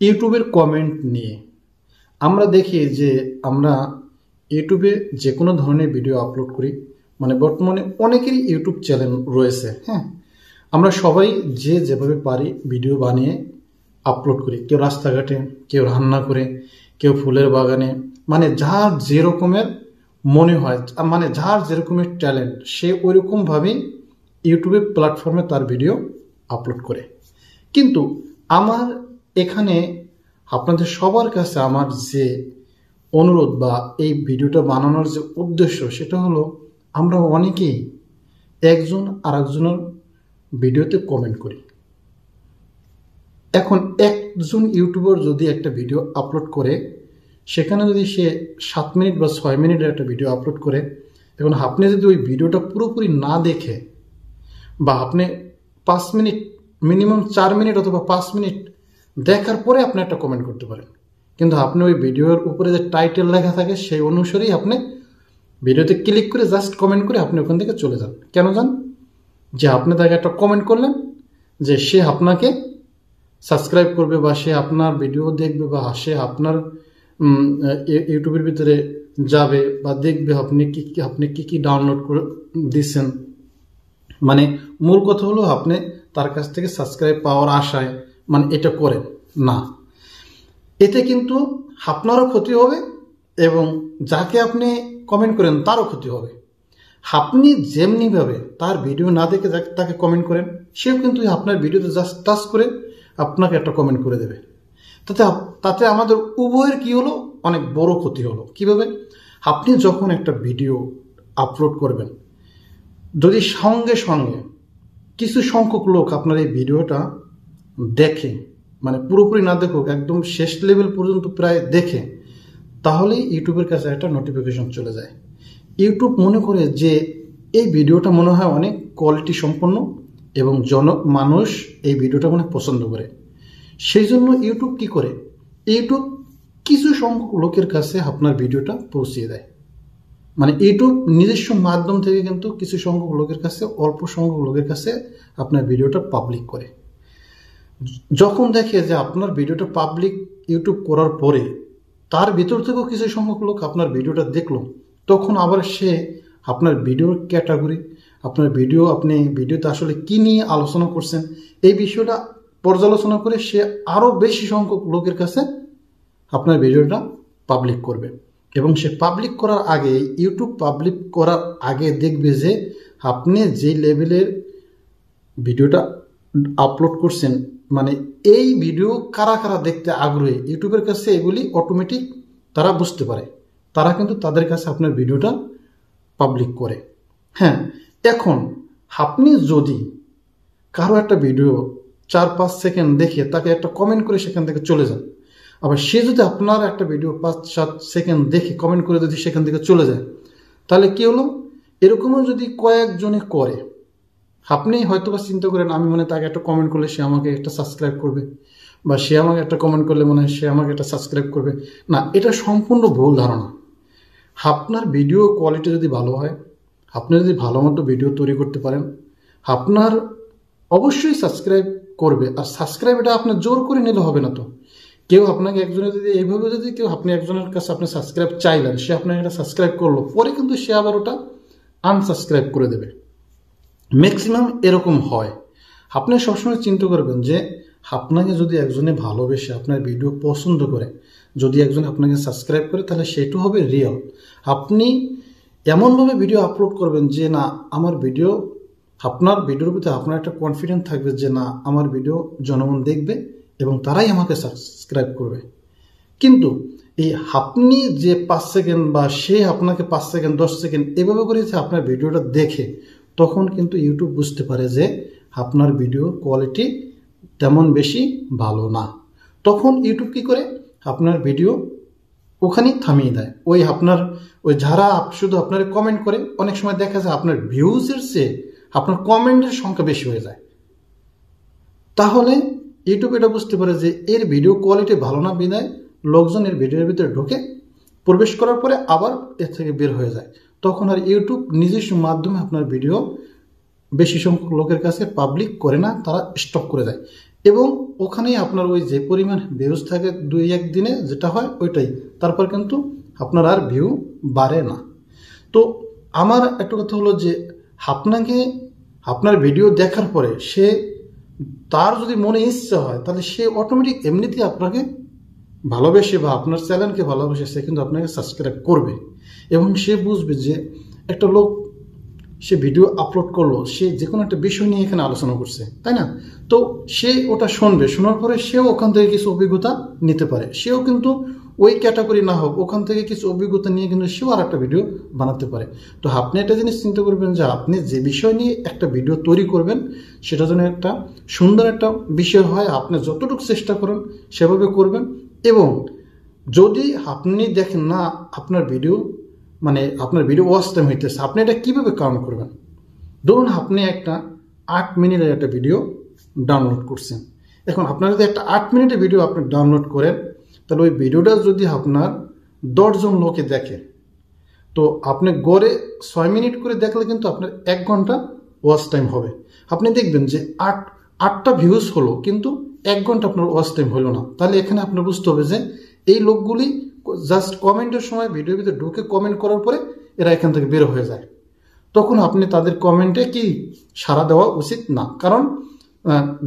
ইউটিউবের কমেন্ট নিয়ে আমরা দেখি যে আমরা ইউটিউবে যে কোনো ধরনের ভিডিও আপলোড করি, মানে বর্তমানে অনেকেরই ইউটিউব চ্যানেল রয়েছে। হ্যাঁ, আমরা সবাই যে যেভাবে পারি ভিডিও বানিয়ে আপলোড করি। কেউ রাস্তাঘাটে, কেউ রান্না করে, কেউ ফুলের বাগানে, মানে যার যে রকমের মনে হয়, মানে যার যেরকমের ট্যালেন্ট সে ওই রকমভাবেই ইউটিউবে প্ল্যাটফর্মে তার ভিডিও আপলোড করে। কিন্তু আমার এখানে আপনাদের সবার কাছে আমার যে অনুরোধ বা এই ভিডিওটা বানানোর যে উদ্দেশ্য সেটা হলো, আমরা অনেকেই একজন আরেকজনের ভিডিওতে কমেন্ট করি। এখন একজন ইউটিউবার যদি একটা ভিডিও আপলোড করে, সেখানে যদি সে 7 মিনিট বা 6 মিনিটের একটা ভিডিও আপলোড করে, এখন আপনি যদি ওই ভিডিওটা পুরোপুরি না দেখে, বা আপনি 5 মিনিট, মিনিমাম 4 মিনিট অথবা 5 মিনিট দেখার পরে আপনি একটা কমেন্ট করতে পারেন, কিন্তু আপনি ওই ভিডিওর উপরে যে টাইটেল লেখা থাকে সেই অনুসারেই আপনি ভিডিওতে ক্লিক করে জাস্ট কমেন্ট করে আপনি ওখান থেকে চলে যান। কেন যান? যে আপনি তাকে একটা কমেন্ট করলেন যে সে আপনাকে সাবস্ক্রাইব করবে, বা সে আপনার ভিডিও দেখবে, বা সে আপনার ইউটিউবের ভিতরে যাবে বা দেখবে আপনি কি ডাউনলোড করে দিচ্ছেন। মানে মূল কথা হলো আপনি তার কাছ থেকে সাবস্ক্রাইব পাওয়ার আশায় মানে এটা করেন না। এতে কিন্তু আপনারও ক্ষতি হবে এবং যাকে আপনি কমেন্ট করেন তারও ক্ষতি হবে। আপনি যেমনিভাবে তার ভিডিও না দেখে তাকে কমেন্ট করেন, সেও কিন্তু আপনার ভিডিওতে জাস্ট টাচ করে আপনাকে একটা কমেন্ট করে দেবে। তাতে আমাদের উভয়ের কি হলো, অনেক বড় ক্ষতি হলো। কিভাবে? আপনি যখন একটা ভিডিও আপলোড করবেন, যদি সঙ্গে সঙ্গে কিছু সংখ্যক লোক আপনার এই ভিডিওটা দেখে, মানে পুরোপুরি না দেখুক, একদম শেষ লেভেল পর্যন্ত প্রায় দেখে, তাহলেই ইউটিউবের কাছে একটা নোটিফিকেশন চলে যায়। ইউটিউব মনে করে যে এই ভিডিওটা মনে হয় অনেক কোয়ালিটি সম্পন্ন এবং মানুষ এই ভিডিওটা অনেক পছন্দ করে। সেই জন্য ইউটিউব কি করে, ইউটিউব কিছু সংখ্যক লোকের কাছে আপনার ভিডিওটা পৌঁছিয়ে দেয়। মানে ইউটিউব নিজস্ব মাধ্যম থেকে কিন্তু কিছু সংখ্যক লোকের কাছে, অল্প সংখ্যক লোকের কাছে আপনার ভিডিওটা পাবলিক করে। যখন দেখে যে আপনার ভিডিওটা পাবলিক ইউটিউব করার পরে তার ভিতর থেকেও কিছু সংখ্যক লোক আপনার ভিডিওটা দেখলো, তখন আবার সে আপনার ভিডিওর ক্যাটাগরি, আপনার আপনি ভিডিওতে আসলে কি নিয়ে আলোচনা করছেন এই বিষয়টা পর্যালোচনা করে সে আরও বেশি সংখ্যক লোকের কাছে আপনার ভিডিওটা পাবলিক করবে। এবং সে পাবলিক করার আগে, ইউটিউব পাবলিক করার আগে দেখবে যে আপনি যে লেভেলের ভিডিওটা আপলোড করছেন, মানে এই ভিডিও কারা কারা দেখতে আগ্রহী, ইউটিউবের কাছে এগুলি অটোমেটিক তারা বুঝতে পারে। তারা কিন্তু তাদের কাছে আপনার ভিডিওটা পাবলিক করে। হ্যাঁ, এখন আপনি যদি কারো একটা ভিডিও 4-5 সেকেন্ড দেখে তাকে একটা কমেন্ট করে সেখান থেকে চলে যান, আবার সে যদি আপনার একটা ভিডিও 5-7 সেকেন্ড দেখে কমেন্ট করে যদি সেখান থেকে চলে যায়, তাহলে কি হলো, এরকমও যদি কয়েকজনে করে, আপনি হয়তো বা চিন্তা করেন আমি মনে তাকে একটা কমেন্ট করলে সে আমাকে একটা সাবস্ক্রাইব করবে, বা সে আমাকে একটা কমেন্ট করলে মনে হয় সে আমাকে একটা সাবস্ক্রাইব করবে। না, এটা সম্পূর্ণ ভুল ধারণা। আপনার ভিডিও কোয়ালিটি যদি ভালো হয়, আপনি যদি ভালো মতো ভিডিও তৈরি করতে পারেন, আপনার অবশ্যই সাবস্ক্রাইব করবে। আর সাবস্ক্রাইব এটা আপনার জোর করে নিলে হবে না। তো কেউ আপনাকে একজনের যদি এইভাবে যদি আপনি একজনের কাছে আপনি সাবস্ক্রাইব চাইলেন, সে আপনাকে একটা সাবস্ক্রাইব করলো, পরে কিন্তু সে আবার ওটা আনসাবস্ক্রাইব করে দেবে। ম্যাক্সিমাম এরকম হয়। আপনি সবসময় চিন্তা করবেন যে আপনাকে যদি একজনে ভালোবেসে আপনার ভিডিও পছন্দ করে, যদি একজন আপনাকে সাবস্ক্রাইব করে, তাহলে সেটা হবে রিয়েল। আপনি এমনভাবে ভিডিও আপলোড করবেন যে না, আমার ভিডিও, আপনার ভিডিওর ভিতরে আপনার একটা কনফিডেন্স থাকবে যে না, আমার ভিডিও জনগণ দেখবে এবং তারাই আমাকে সাবস্ক্রাইব করবে। কিন্তু এই আপনি যে 5 সেকেন্ড বা সে আপনাকে 5 সেকেন্ড 10 সেকেন্ড এভাবে করে যে আপনার ভিডিওটা দেখে, তখন কিন্তু ইউটিউব বুঝতে পারে যে আপনার ভিডিওর কোয়ালিটি তেমন বেশি ভালো না। তখন ইউটিউব কি করে, আপনার ভিডিও ওখানেই থামিয়ে দেয়। ওই যারা শুধু আপনার কমেন্ট করে, অনেক সময় দেখা যায় আপনার ভিউজের চেয়ে আপনার কমেন্টের সংখ্যা বেশি হয়ে যায়। তাহলে ইউটিউব এটা বুঝতে পারে যে এর ভিডিও কোয়ালিটি ভালো না, বিধায় লোকজন এর ভিডিওর ভিতরে ঢোকে, প্রবেশ করার পরে আবার এর থেকে বের হয়ে যায়। তখন আর ইউটিউব নিজস্ব মাধ্যমে আপনার ভিডিও বেশি সংখ্যক লোকের কাছে পাবলিক করে না, তারা স্টপ করে দেয়। এবং ওখানেই আপনার ওই যে পরিমাণ ভিউজ থাকে 2-1 দিনে যেটা হয় ওইটাই, তারপর কিন্তু আপনার আর ভিউ বাড়ে না। তো আমার একটা কথা হলো যে আপনাকে আপনার ভিডিও দেখার পরে তার যদি মনে ইচ্ছা হয় তাহলে সে অটোমেটিক এমনিতেই আপনাকে ভালোবেসে বা আপনার চ্যানেলকে ভালোবেসে সে কিন্তু আপনাকে সাবস্ক্রাইব করবে এবং সে বুঝবে যে একটা লোক সে ভিডিও আপলোড করলো, সে যে কোনো একটা বিষয় নিয়ে এখানে আলোচনা করছে, তাই না? তো সে ওটা শুনবে, শোনার পরে সেও ওখান থেকে কিছু অভিজ্ঞতা নিতে পারে, সেও কিন্তু ওই ক্যাটাগরি না হোক ওখান থেকে কিছু অভিজ্ঞতা নিয়ে কিন্তু সেও আর একটা ভিডিও বানাতে পারে। তো আপনি একটা জিনিস চিন্তা করবেন যে আপনি যে বিষয় নিয়ে একটা ভিডিও তৈরি করবেন সেটা যেন একটা সুন্দর একটা বিষয় হয়, আপনি যতটুকু চেষ্টা করেন সেভাবে করবেন। এবং যদি আপনি দেখেন না আপনার ভিডিও ওয়াচ টাইম হইতেছে, আপনি এটা কিভাবে কাউন্ট করবেন? ধরুন আপনি একটা 8 মিনিটের একটা ভিডিও ডাউনলোড করছেন। এখন আপনার যদি একটা 8 মিনিটের ভিডিও আপনি ডাউনলোড করেন তাহলে ওই ভিডিওটা যদি আপনার 10 জন লোকে দেখে, তো আপনি গড়ে 6 মিনিট করে দেখলে কিন্তু আপনার 1 ঘন্টা ওয়াচ টাইম হবে। আপনি দেখবেন যে 8টা ভিউজ হলো কিন্তু 1 ঘন্টা আপনার ওয়াচ টাইম হলো না। তাহলে এখানে আপনার বুঝতে হবে যে এই লোকগুলি জাস্ট কমেন্টের সময় ভিডিওর ভিতরে ঢুকে কমেন্ট করার পরে এরা এখান থেকে বের হয়ে যায়। তখন আপনি তাদের কমেন্টে কি সাড়া দেওয়া উচিত না, কারণ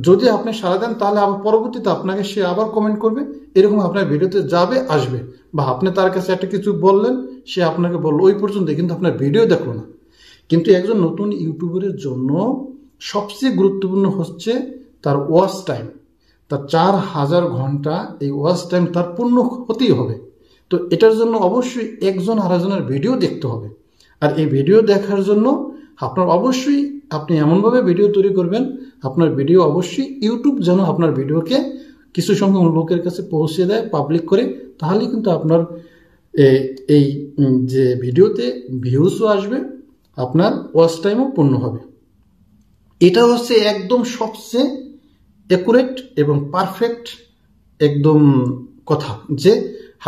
যদি আপনি সাড়া দেন তাহলে আবার পরবর্তীতে আপনাকে সে আবার কমেন্ট করবে, এরকম আপনার ভিডিওতে যাবে আসবে, বা আপনি তার কাছে একটা কিছু বললেন সে আপনাকে বললো ওই পর্যন্ত, কিন্তু আপনার ভিডিও দেখলো না। কিন্তু একজন নতুন ইউটিউবারের জন্য সবচেয়ে গুরুত্বপূর্ণ হচ্ছে তার ওয়াচ টাইম। তার 4000 ঘন্টা এই ওয়াচ টাইম তার পূর্ণ হতেই হবে। তো এটার জন্য অবশ্যই একজন আরেকজনের ভিডিও দেখতে হবে। আর এই ভিডিও দেখার জন্য আপনার অবশ্যই আপনি এমনভাবে ভিডিও তৈরি করবেন আপনার ভিডিও অবশ্যই ইউটিউব যেন আপনার ভিডিওকে কিছু সংখ্যক লোকের কাছে পৌঁছে দেয়, পাবলিক করে, তাহলে কিন্তু আপনার এই যে ভিডিওতে ভিউজও আসবে, আপনার ওয়াচ টাইমও পূর্ণ হবে। এটা হচ্ছে একদম সবচেয়ে অ্যাকুরেট এবং পারফেক্ট একদম কথা, যে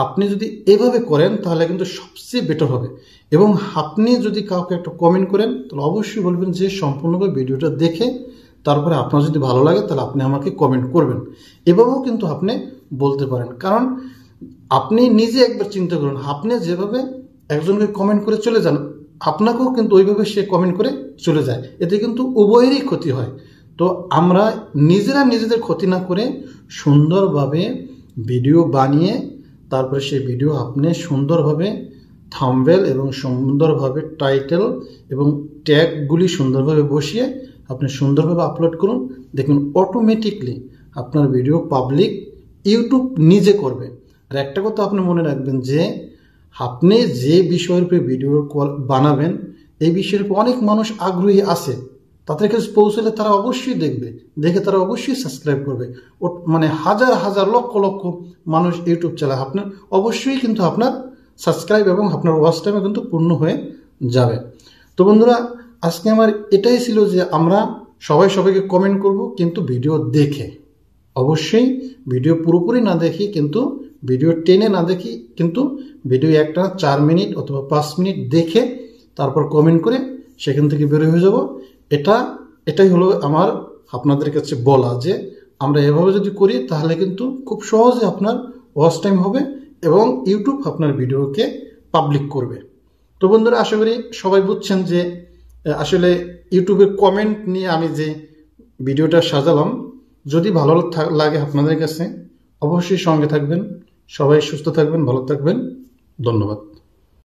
আপনি যদি এভাবে করেন তাহলে কিন্তু সবচেয়ে বেটার হবে। এবং আপনি যদি কাউকে একটা কমেন্ট করেন তাহলে অবশ্যই বলবেন যে সম্পূর্ণভাবে ভিডিওটা দেখে তারপরে আপনার যদি ভালো লাগে তাহলে আপনি আমাকে কমেন্ট করবেন। এভাবেও কিন্তু আপনি বলতে পারেন, কারণ আপনি নিজে একবার চিন্তা করুন, আপনি যেভাবে একজনকে কমেন্ট করে চলে যান আপনাকেও কিন্তু ওইভাবে সে কমেন্ট করে চলে যায়, এতে কিন্তু উভয়েরই ক্ষতি হয়। তো আমরা নিজেরা নিজেদের ক্ষতি না করে সুন্দরভাবে ভিডিও বানিয়ে তারপরে সেই ভিডিও আপনি সুন্দরভাবে থাম্বনেল এবং সুন্দরভাবে টাইটেল এবং ট্যাগগুলি সুন্দরভাবে বসিয়ে আপনি সুন্দরভাবে আপলোড করুন, দেখুন অটোমেটিকলি আপনার ভিডিও পাবলিক ইউটিউব নিজে করবে। আর একটা কথা আপনি মনে রাখবেন যে আপনি যে বিষয়ের উপরে ভিডিও বানাবেন এই বিষয়ের উপর অনেক মানুষ আগ্রহী আছে, তাদের কাছে পৌঁছলে তারা অবশ্যই দেখে তারা অবশ্যই সাবস্ক্রাইব করবে। মানে হাজার হাজার লক্ষ লক্ষ মানুষ ইউটিউব চালায়, আপনার অবশ্যই কিন্তু আপনার সাবস্ক্রাইব এবং আপনার ওয়াচ টাইমে কিন্তু পূর্ণ হয়ে যাবে। তো বন্ধুরা আজকে আমার এটাই ছিল যে আমরা সবাইকে কমেন্ট করব, কিন্তু ভিডিও দেখে, অবশ্যই ভিডিও পুরোপুরি না দেখি, কিন্তু ভিডিও টেনে না দেখি, কিন্তু ভিডিও একটা 4 মিনিট অথবা 5 মিনিট দেখে তারপর কমেন্ট করে সেখান থেকে বের হয়ে যাব। এটাই হলো আমার আপনাদের কাছে বলা, যে আমরা এভাবে যদি করি তাহলে কিন্তু খুব সহজে আপনার ওয়াচ টাইম হবে এবং ইউটিউব আপনার ভিডিওকে পাবলিক করবে। তো বন্ধুরা আশা করি সবাই বুঝছেন যে আসলে ইউটিউবের কমেন্ট নিয়ে আমি যে ভিডিওটা সাজালাম। যদি ভালো লাগে আপনাদের কাছে অবশ্যই সঙ্গে থাকবেন। সবাই সুস্থ থাকবেন, ভালো থাকবেন। ধন্যবাদ।